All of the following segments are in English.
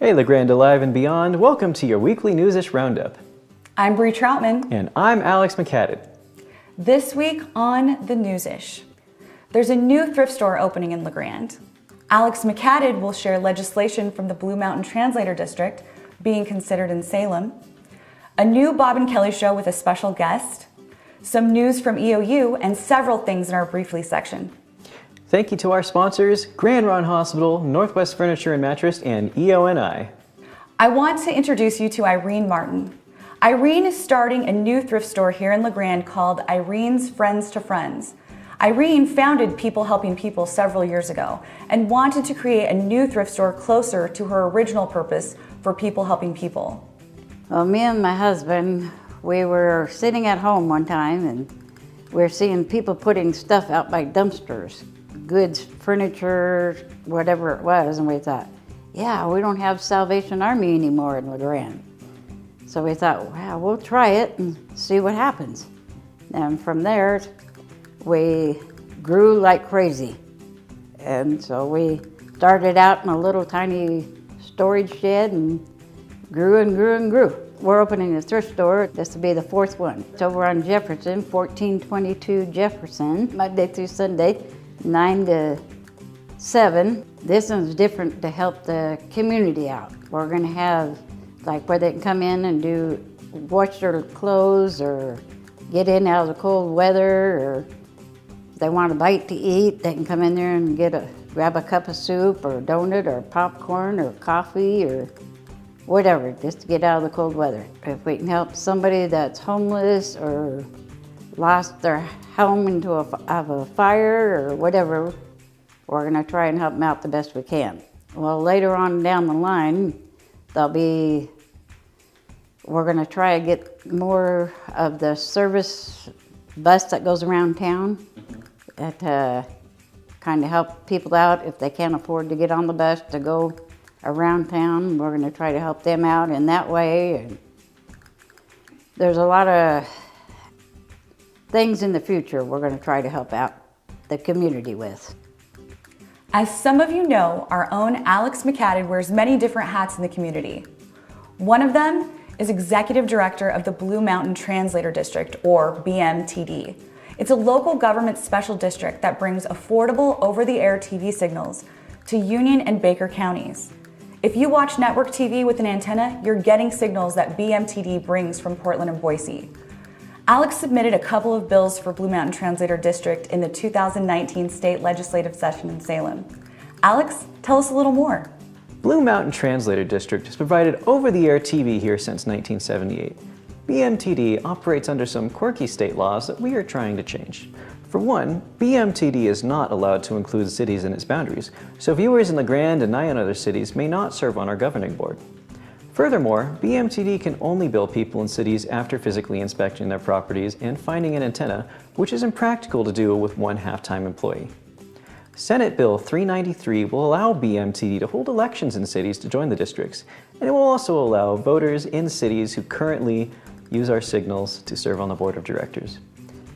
Hey, Grande Alive and beyond, welcome to your weekly Newsish Roundup. I'm Bree Troutman. And I'm Alex McCadden. This week on the Newsish, there's a new thrift store opening in Grande. Alex McCadden will share legislation from the Blue Mountain Translator District being considered in Salem, a new Bob and Kelley show with a special guest, some news from EOU, and several things in our Briefly section. Thank you to our sponsors, Grand Ronde Hospital, Northwest Furniture and Mattress, and Eoni. I want to introduce you to Irene Martin. Irene is starting a new thrift store here in Grande called Irene's Friends to Friends. Irene founded People Helping People several years ago and wanted to create a new thrift store closer to her original purpose for people helping people. Well, me and my husband, we were sitting at home one time and we were seeing people putting stuff out by dumpsters, goods, furniture, whatever it was, and we thought, yeah, we don't have Salvation Army anymore in Grande. So we thought, wow, we'll try it and see what happens. And from there, we grew like crazy. And so we started out in a little tiny storage shed and grew and grew and grew. We're opening a thrift store. This will be the fourth one. It's over on Jefferson, 1422 Jefferson, Monday through Sunday, 9 to 7. This one's different to help the community out. We're gonna have like where they can come in and wash their clothes or get in out of the cold weather, or if they want a bite to eat, they can come in there and grab a cup of soup or a donut or popcorn or coffee or whatever, just to get out of the cold weather. If we can help somebody that's homeless or lost their home into a fire or whatever, we're gonna try and help them out the best we can. Well, later on down the line, we're gonna try to get more of the service bus that goes around town that kind of help people out if they can't afford to get on the bus to go around town. We're gonna try to help them out in that way. And there's a lot of things in the future we're going to try to help out the community with. As some of you know, our own Alex McCadden wears many different hats in the community. One of them is Executive Director of the Blue Mountain Translator District, or BMTD. It's a local government special district that brings affordable over-the-air TV signals to Union and Baker counties. If you watch network TV with an antenna, you're getting signals that BMTD brings from Portland and Boise. Alex submitted a couple of bills for Blue Mountain Translator District in the 2019 state legislative session in Salem. Alex, tell us a little more. Blue Mountain Translator District has provided over-the-air TV here since 1978. BMTD operates under some quirky state laws that we are trying to change. For one, BMTD is not allowed to include cities in its boundaries, so viewers in Grande and 9 other cities may not serve on our governing board. Furthermore, BMTD can only bill people in cities after physically inspecting their properties and finding an antenna, which is impractical to do with one half-time employee. Senate Bill 393 will allow BMTD to hold elections in cities to join the districts, and it will also allow voters in cities who currently use our signals to serve on the board of directors.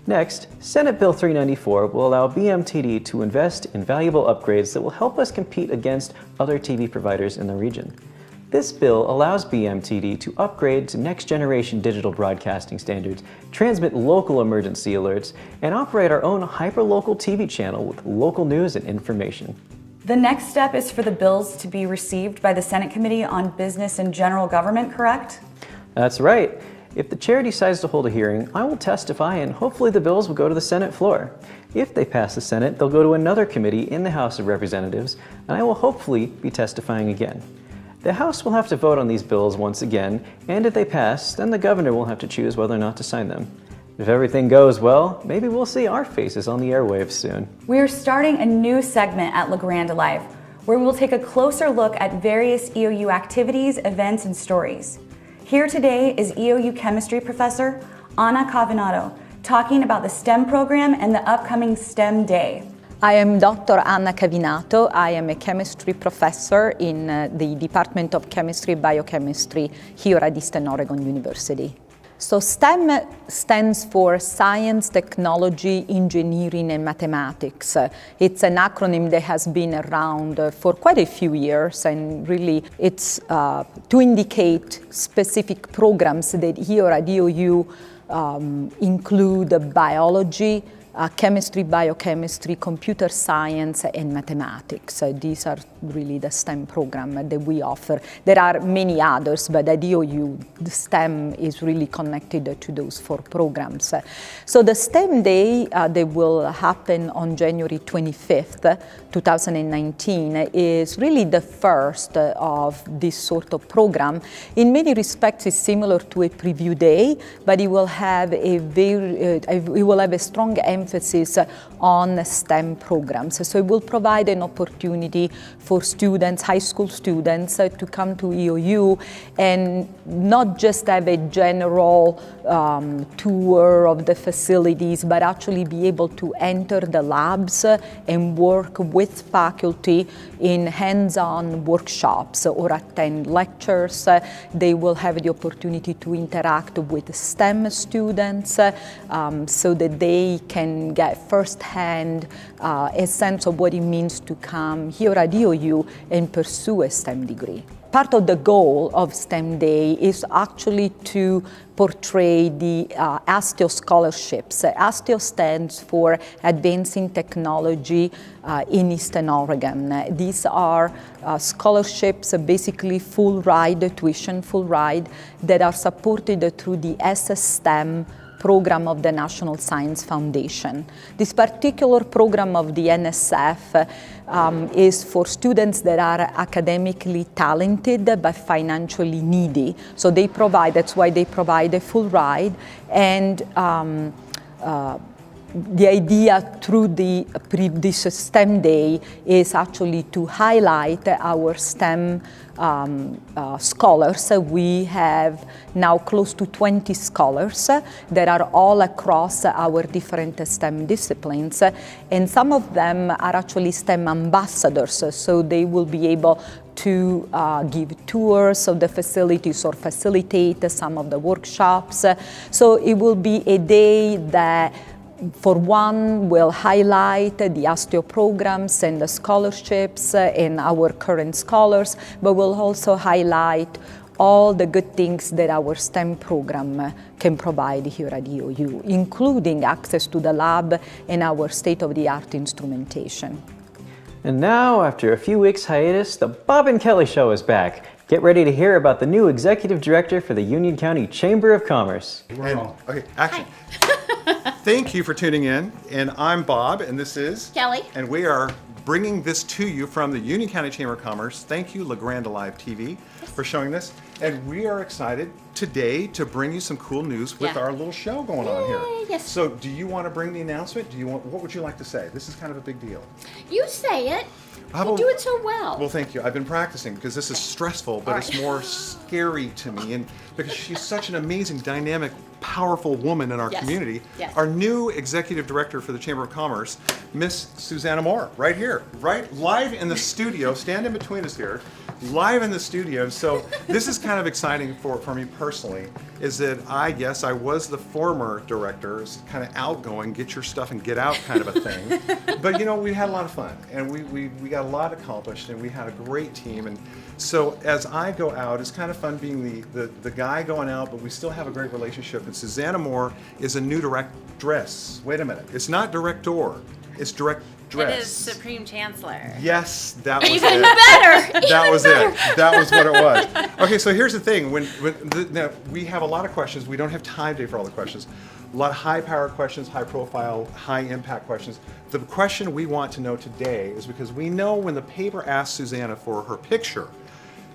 Next, Senate Bill 394 will allow BMTD to invest in valuable upgrades that will help us compete against other TV providers in the region. This bill allows BMTD to upgrade to next-generation digital broadcasting standards, transmit local emergency alerts, and operate our own hyper-local TV channel with local news and information. The next step is for the bills to be received by the Senate Committee on Business and General Government, correct? That's right. If the chair decides to hold a hearing, I will testify and hopefully the bills will go to the Senate floor. If they pass the Senate, they'll go to another committee in the House of Representatives, and I will hopefully be testifying again. The House will have to vote on these bills once again, and if they pass, then the governor will have to choose whether or not to sign them. If everything goes well, maybe we'll see our faces on the airwaves soon. We are starting a new segment at Grande Alive, where we will take a closer look at various EOU activities, events, and stories. Here today is EOU chemistry professor Anna Cavinato talking about the STEM program and the upcoming STEM Day. I am Dr. Anna Cavinato. I am a chemistry professor in the Department of Chemistry and Biochemistry here at Eastern Oregon University. So STEM stands for Science, Technology, Engineering, and Mathematics. It's an acronym that has been around for quite a few years, and really it's to indicate specific programs that here at EOU include biology, chemistry, biochemistry, computer science, and mathematics. These are really the STEM program that we offer. There are many others, but at EOU, the STEM is really connected to those 4 programs. So the STEM Day that will happen on January 25th, 2019, is really the first of this sort of program. In many respects, it's similar to a preview day, but it will have a strong emphasis on STEM programs. So it will provide an opportunity for students, high school students, to come to EOU and not just have a general tour of the facilities, but actually be able to enter the labs and work with faculty in hands-on workshops or attend lectures. They will have the opportunity to interact with STEM students so that they can get firsthand a sense of what it means to come here at EOU and pursue a STEM degree. Part of the goal of STEM Day is actually to portray the ASTEO scholarships. ASTEO stands for Advancing Technology in Eastern Oregon. These are scholarships, basically full ride, tuition full ride, that are supported through the SSTEM program of the National Science Foundation. This particular program of the NSF is for students that are academically talented but financially needy. So that's why they provide a full ride, and the idea through this STEM Day is actually to highlight our STEM scholars. We have now close to 20 scholars that are all across our different STEM disciplines, and some of them are actually STEM ambassadors, so they will be able to give tours of the facilities or facilitate some of the workshops. So it will be a day that, for one, will highlight the ASTEO programs and the scholarships and our current scholars, but will also highlight all the good things that our STEM program can provide here at EOU, including access to the lab and our state-of-the-art instrumentation. And now, after a few weeks hiatus, the Bob and Kelley Show is back. Get ready to hear about the new Executive Director for the Union County Chamber of Commerce. Okay, action. Thank you for tuning in, and I'm Bob, and this is Kelley. And we are bringing this to you from the Union County Chamber of Commerce. Thank you, Grande Live TV, for showing this. And we are excited today to bring you some cool news with our little show going on here. Yes. So, do you want to bring the announcement? What would you like to say? This is kind of a big deal. You say it. You do it so well. Well, thank you. I've been practicing because this is stressful, but it's more scary to me, and because she's such an amazing, dynamic, powerful woman in our community. Yes. Our new executive director for the Chamber of Commerce, Miss Susanna Moore, right here, right live in the studio. Stand in between us here, live in the studio. So this is kind of exciting for me personally. Is that I was the former director, kind of outgoing, get your stuff and get out kind of a thing. But we had a lot of fun, and we got a lot accomplished, and we had a great team. And so as I go out, it's kind of fun being the guy going out, but we still have a great relationship. And Susanna Moore is a new directress. Wait a minute, it's not director, it's directress. It is Supreme Chancellor. Yes, that was Even it. better. That was it. That was what it was. Okay, so here's the thing. Now we have a lot of questions. We don't have time today for all the questions. A lot of high-power questions, high-profile, high-impact questions. The question we want to know today is because we know when the paper asked Susanna for her picture,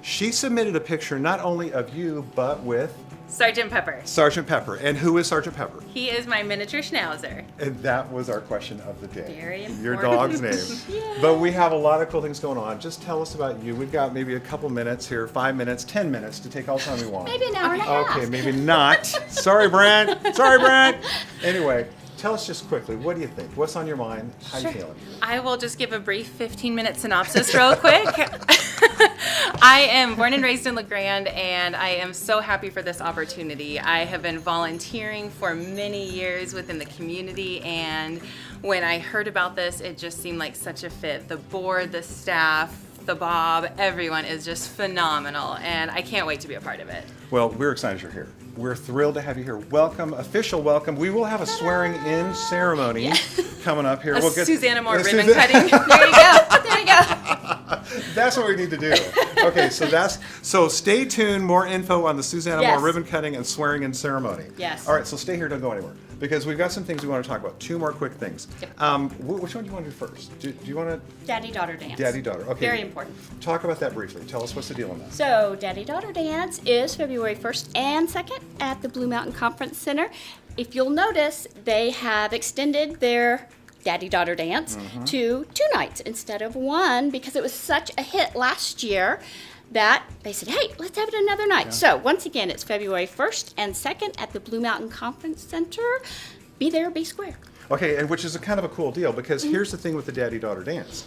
she submitted a picture not only of you, but with Sergeant Pepper. Sergeant Pepper. And who is Sergeant Pepper? He is my miniature schnauzer. And that was our question of the day. Very important. Your dog's name. Yeah. But we have a lot of cool things going on. Just tell us about you. We've got maybe a couple minutes here, 5 minutes, 10 minutes to take all the time we want. Maybe an hour and a half. Okay, maybe not. Sorry, Brent. Sorry, Brent. Anyway, tell us just quickly, what do you think? What's on your mind? How you feeling? I will just give a brief 15-minute synopsis real quick. I am born and raised in Grande, and I am so happy for this opportunity. I have been volunteering for many years within the community, and when I heard about this, it just seemed like such a fit. The board, the staff, the Bob, everyone is just phenomenal, and I can't wait to be a part of it. Well, we're excited you're here. We're thrilled to have you here. Welcome, official welcome. We will have a swearing-in ceremony coming up here. Susanna Moore ribbon cutting. There you go. There you go. That's what we need to do. Okay, so stay tuned. More info on the Susanna Moore ribbon cutting and swearing-in ceremony. Yes. All right, so stay here. Don't go anywhere because we've got some things we want to talk about. Two more quick things. Yep. Which one do you want to do first? Do you want to? Daddy-daughter dance. Daddy-daughter. Okay. Very important. Talk about that briefly. Tell us what's the deal on that. So, Daddy-Daughter Dance is February 1st and 2nd at the Blue Mountain Conference Center. If you'll notice, they have extended their Daddy-Daughter Dance to 2 nights instead of 1 because it was such a hit last year that they said, hey, let's have it another night. Yeah. So, once again, it's February 1st and 2nd at the Blue Mountain Conference Center. Be there, be square. Okay, and which is a kind of a cool deal because here's the thing with the Daddy-Daughter Dance.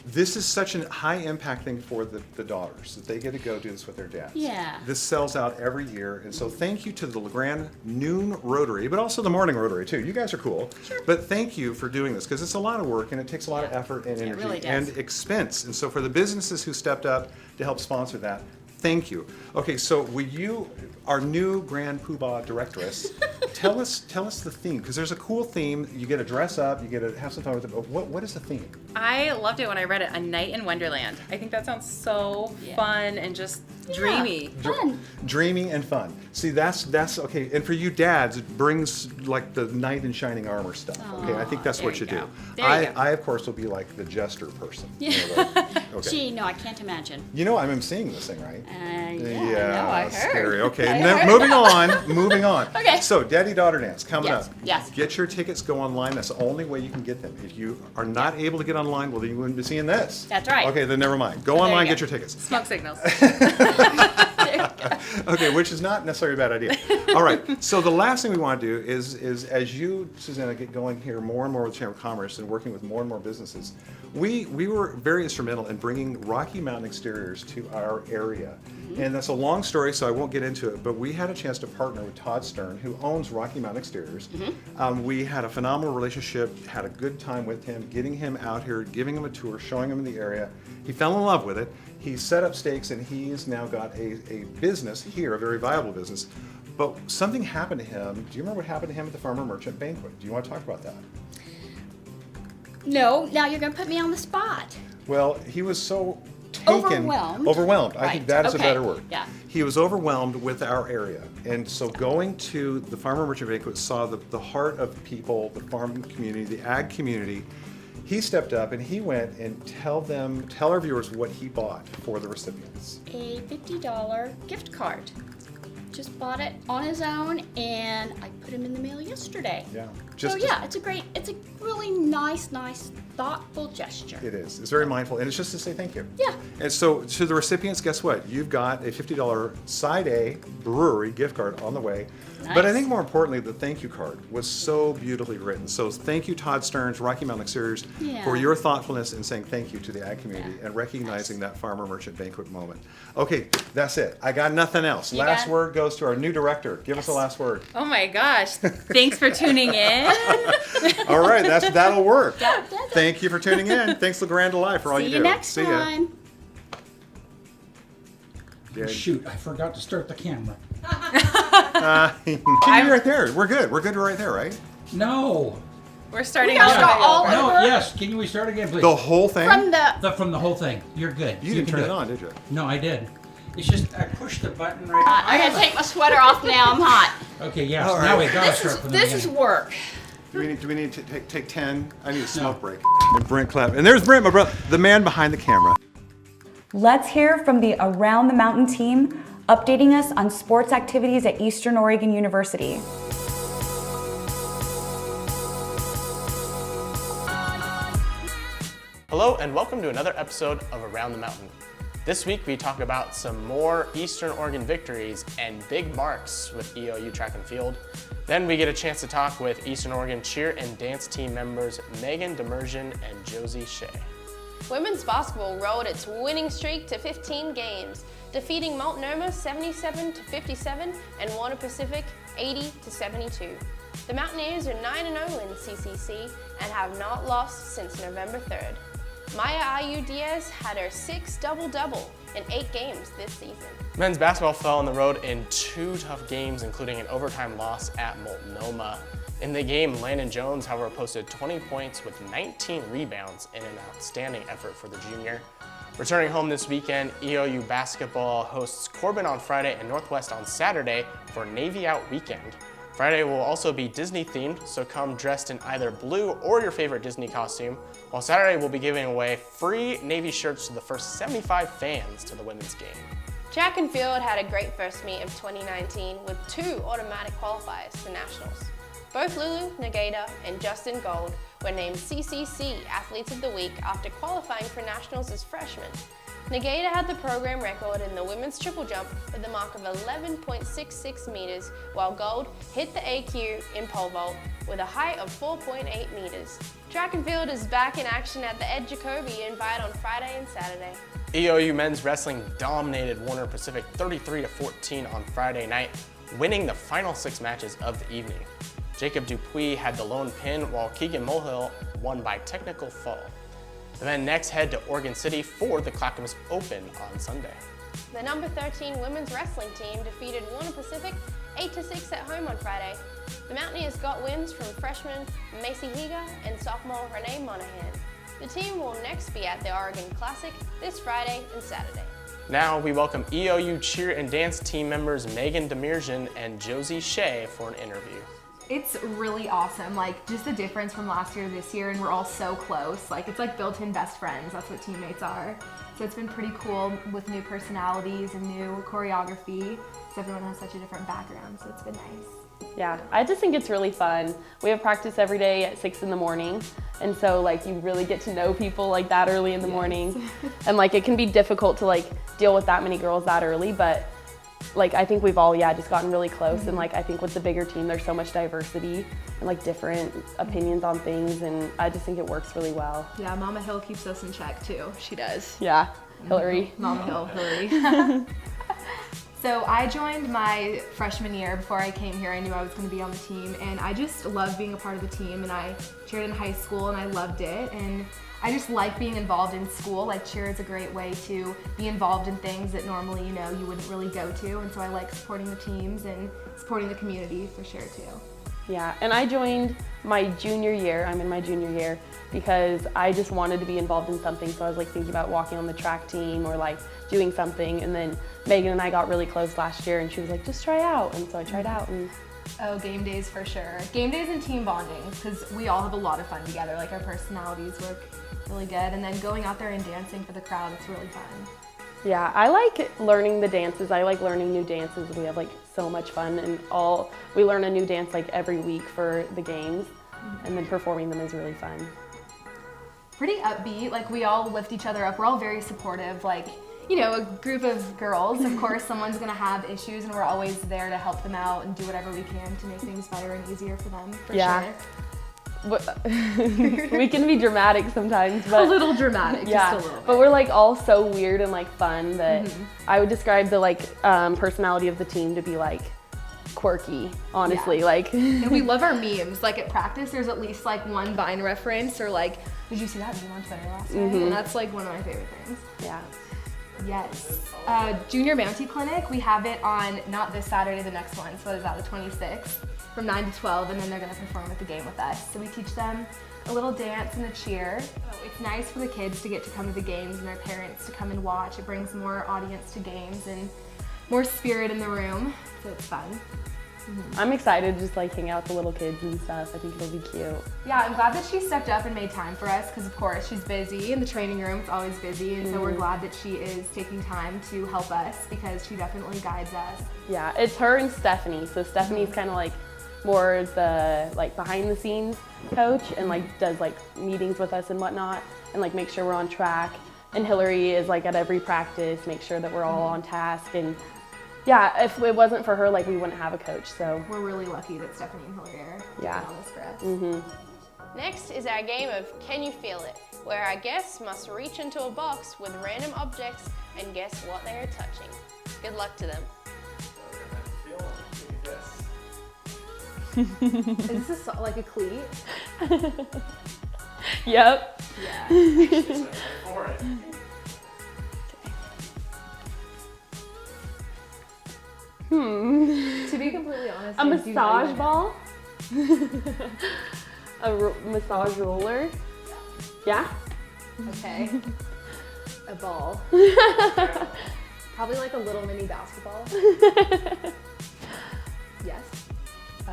This is such a high impact thing for the daughters that they get to go do this with their dads. Yeah. This sells out every year, and so thank you to the Grande Noon Rotary, but also the Morning Rotary too. You guys are cool. Sure. But thank you for doing this because it's a lot of work and it takes a lot of effort and energy really does. and expense. And so for the businesses who stepped up to help sponsor that, thank you. Okay, so will you, our new Grand Poobah directress, tell us the theme because there's a cool theme. You get to dress up, you get to have some fun with it. But what is the theme? I loved it when I read it, A Night in Wonderland. I think that sounds so fun and just dreamy. Fun. Dreamy and fun. See, that's okay. And for you dads, it brings like the knight in shining armor stuff. Okay, I think that's there what you you go. do. There you go. I of course will be like the jester person. Yeah. Okay. Gee, no, I can't imagine. You know I'm seeing this thing, right? Yeah, I heard. Scary. Okay, I now, heard. moving on. Okay. So, Daddy-Daughter Dance coming Yes, up. yes. Get your tickets, go online. That's the only way you can get them. If you are not able to get online, well, then you wouldn't be seeing this. That's right. Okay, then never mind. Go you online, go. get your tickets. Smoke signals. Okay, which is not necessarily a bad idea. All right, so the last thing we want to do is as you, Susanna, get going here more and more with the Chamber of Commerce and working with more and more businesses, we were very instrumental in bringing Rocky Mountain Exteriors to our area. And that's a long story, so I won't get into it, but we had a chance to partner with Todd Stern, who owns Rocky Mountain Exteriors. We had a phenomenal relationship, had a good time with him, getting him out here, giving him a tour, showing him the area. He fell in love with it. He set up stakes, and he's now got a business here, a very viable business. But something happened to him. Do you remember what happened to him at the Farmer Merchant Banquet? Do you want to talk about that? No, now you're going to put me on the spot. Well, he was so taken. Overwhelmed. I think Right, that is a okay, better word. yeah. He was overwhelmed with our area. And so going to the Farmer Merchant Banquet saw the heart of people, the farm community, the ag community. He stepped up and he went and tell our viewers what he bought for the recipients. A $50 gift card. Just bought it on his own, and I put him in the mail yesterday. Yeah. So yeah, it's a really nice, thoughtful gesture. It is. It's very mindful, and it's just to say thank you. Yeah. And so to the recipients, guess what? You've got a $50 Side A brewery gift card on the way. But I Nice. think more importantly, the thank you card was so beautifully written. So thank you, Todd Stearns, Rocky Mountain Exteriors, Yeah. for your thoughtfulness in saying thank you to the ag community and recognizing that Farmer Merchant Banquet moment. Okay, that's it. I got nothing else. You Last got- word goes to our new director. Give us the last word. Oh my gosh. Thanks for tuning in. All right, that'll work. Yeah. Thank you for tuning in. Thanks, LeGrande Live, for all See you you do. next See ya. time. Yeah. Shoot, I forgot to start the camera. Can you right there? We're good. We're good right there, right? No. We're starting gotta off. start all No, over yes. Can we start again, please? The whole thing? From the whole thing. You're good. You didn't can turn do it on, did you? No, I did. It's just I pushed the button right. I gotta take my sweater off now. I'm hot. Okay, yes. All Now right. we gotta start from the This is beginning. work. Do we need to take 10? I need a smoke break. And Brent clap. And there's Brent, my brother, the man behind the camera. Let's hear from the Around the Mountain team, updating us on sports activities at Eastern Oregon University. Hello and welcome to another episode of Around the Mountain. This week we talk about some more Eastern Oregon victories and big marks with EOU track and field. Then we get a chance to talk with Eastern Oregon cheer and dance team members Megan Demersion and Josie Shea. Women's basketball rolled its winning streak to 15 games, defeating Multnomah 77-57 and Warner Pacific 80-72. The Mountaineers are 9-0 in CCC and have not lost since November 3rd. Maya Ayu Diaz had her 6th double-double in 8 games this season. Men's basketball fell on the road in 2 tough games, including an overtime loss at Multnomah. In the game, Landon Jones, however, posted 20 points with 19 rebounds in an outstanding effort for the junior. Returning home this weekend, EOU basketball hosts Corbin on Friday and Northwest on Saturday for Navy Out weekend. Friday will also be Disney themed, so come dressed in either blue or your favorite Disney costume, while Saturday we'll be giving away free Navy shirts to the first 75 fans to the women's game. Track and field had a great first meet of 2019 with 2 automatic qualifiers for nationals. Both Lulu Nagata and Justin Gold were named CCC Athletes of the Week after qualifying for nationals as freshmen. Nagata had the program record in the women's triple jump with a mark of 11.66 meters, while Gold hit the AQ in pole vault with a height of 4.8 meters. Track and field is back in action at the Ed Jacoby Invite on Friday and Saturday. EOU men's wrestling dominated Warner Pacific 33-14 on Friday night, winning the final 6 matches of the evening. Jacob Dupuis had the lone pin, while Keegan Mulhill won by technical fall. The men next head to Oregon City for the Clackamas Open on Sunday. The number 13 women's wrestling team defeated Warner Pacific 8-6 at home on Friday. The Mountaineers got wins from freshman Macy Higa and sophomore Renee Monahan. The team will next be at the Oregon Classic this Friday and Saturday. Now we welcome EOU cheer and dance team members Megan Demersion and Josie Shea for an interview. It's really awesome, like just the difference from last year to this year, and we're all so close. Like it's like built-in best friends, that's what teammates are. So it's been pretty cool with new personalities and new choreography, because everyone has such a different background, so it's been nice. Yeah, I just think it's really fun. We have practice every day at 6 in the morning, and so like you really get to know people like that early in the morning. And like it can be difficult to like deal with that many girls that early, but like I think we've all just gotten really close. And like I think with the bigger team there's so much diversity and like different opinions on things, and I just think it works really well. Yeah, Mama Hill keeps us in check too. She does. Yeah, Hillary. Mama Hill, Hillary. So I joined my freshman year. Before I came here, I knew I was going to be on the team, and I just loved being a part of the team, and I cheered in high school and I loved it, and I just like being involved in school. Like cheer is a great way to be involved in things that normally, you wouldn't really go to, and so I like supporting the teams and supporting the community for sure too. Yeah, and I joined my junior year. I'm in my junior year because I just wanted to be involved in something. So I was like thinking about walking on the track team or like doing something. And then Megan and I got really close last year, and she was like, just try out. And so I tried out. And oh, game days for sure. Game days and team bonding, because we all have a lot of fun together. Like our personalities work really good. And then going out there and dancing for the crowd, it's really fun. yeah, I like learning the dances. I like learning new dances. We have like so much fun, and we learn a new dance like every week for the games, and then performing them is really fun. Pretty upbeat, like we all lift each other up. We're all very supportive, like, a group of girls. Of course, someone's gonna have issues, and we're always there to help them out and do whatever we can to make things better and easier for them, for sure. We can be dramatic sometimes, but a little dramatic, yeah, just a little bit. But we're like all so weird and like fun that I would describe the like personality of the team to be like quirky, honestly. Yeah. Like and we love our memes. Like at practice there's at least like one Vine reference, or like, did you see that meme on Twitter last night? And that's like one of my favorite things. Yeah. Yes. Junior Mountie Clinic, we have it on not this Saturday, the next one, so it is out the 26th from 9 to 12, and then they're gonna perform at the game with us. So we teach them a little dance and a cheer. It's nice for the kids to get to come to the games and their parents to come and watch. It brings more audience to games and more spirit in the room, so it's fun. I'm excited to just like hang out with the little kids and stuff. I think it'll be cute. Yeah, I'm glad that she stepped up and made time for us, because of course she's busy in the training room. It's always busy, and so we're glad that she is taking time to help us, because she definitely guides us. Yeah, it's her and Stephanie. So Stephanie's kind of like more the like behind the scenes coach, and like does like meetings with us and whatnot, and like make sure we're on track. And Hillary is like at every practice, make sure that we're all on task. And yeah, if it wasn't for her, like we wouldn't have a coach. So We're really lucky that Stephanie and Hillary are Yeah. doing all this for us. Next is our game of Can You Feel It?, where our guests must reach into a box with random objects and guess what they are touching. Good luck to them. Is this like a cleat? Yep. Yeah. To be completely honest, A I do not massage even- ball? A massage roller? Yeah? Okay. A ball. Probably like a little mini basketball. Yes. I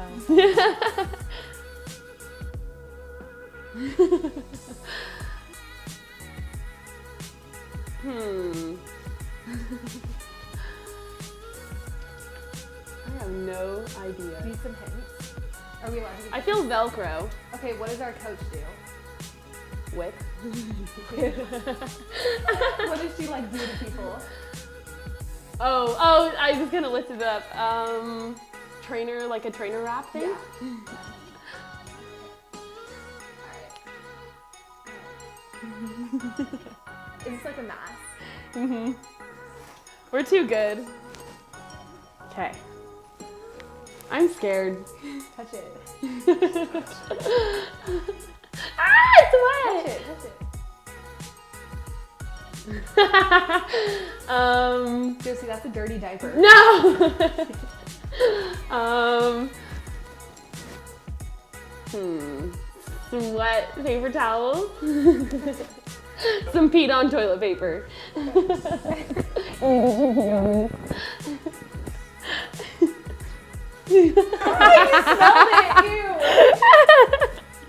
have no idea. Need some hints. Are we allowed to? I feel Velcro. Okay, what does our coach do? Whip. What does she like do to people? Oh, I was gonna lift it up. Trainer, like a trainer wrap thing? Yeah. Is this like a mask? We're too good. Okay. I'm scared. Touch it. Ah, it's wet! Touch it. Josie, that's a dirty diaper. No! Some wet paper towels. Some peed on toilet paper.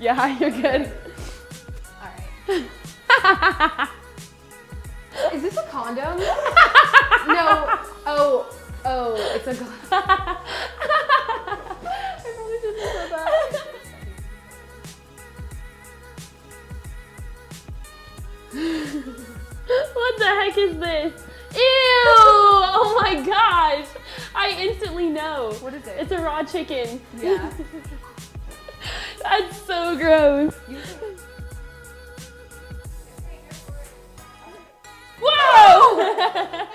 Yeah, you're good. Alright. Is this a condom? No. Oh, it's a condom. I probably shouldn't have said that. What the heck is this? Ew! Oh my gosh! I instantly know. What is it? It's a raw chicken. Yeah. That's so gross. Whoa!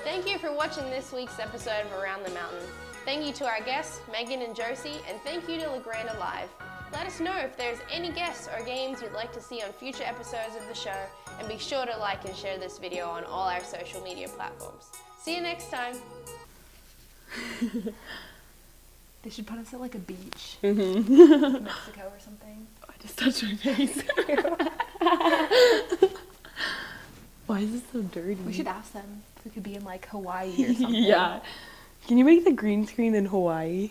Thank you for watching this week's episode of Around the Mountain. Thank you to our guests, Megan and Josie, and thank you to Grande Live. Let us know if there's any guests or games you'd like to see on future episodes of the show, and be sure to like and share this video on all our social media platforms. See you next time. They should put us at like a beach. Mm-hmm. Mexico or something. I just touched my face. Why is it so dirty? We should ask them if we could be in like Hawaii or something. Yeah. Can you make the green screen in Hawaii?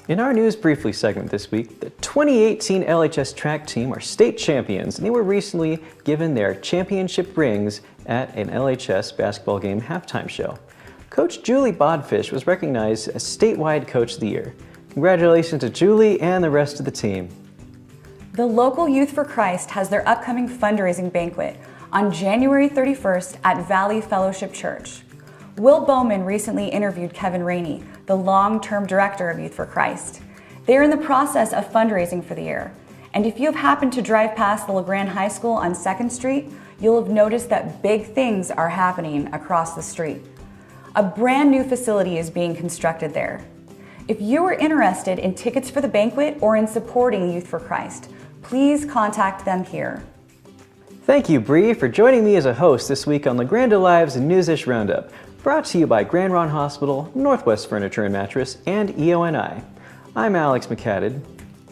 In our News Briefly segment this week, the 2018 LHS track team are state champions, and they were recently given their championship rings at an LHS basketball game halftime show. Coach Julie Bodfish was recognized as statewide Coach of the Year. Congratulations to Julie and the rest of the team. The local Youth for Christ has their upcoming fundraising banquet on January 31st at Valley Fellowship Church. Will Bowman recently interviewed Kevin Rainey, the long-term director of Youth for Christ. They are in the process of fundraising for the year. And if you have happened to drive past the LeGrand High School on 2nd Street, you'll have noticed that big things are happening across the street. A brand new facility is being constructed there. If you are interested in tickets for the banquet or in supporting Youth for Christ, please contact them here. Thank you, Bree, for joining me as a host this week on Grande Live's Newsish Roundup, brought to you by Grand Ronde Hospital, Northwest Furniture and Mattress, and Eoni. I'm Alex McCadden.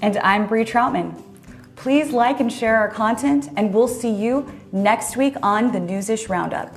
And I'm Bree Troutman. Please like and share our content, and we'll see you next week on the Newsish Roundup.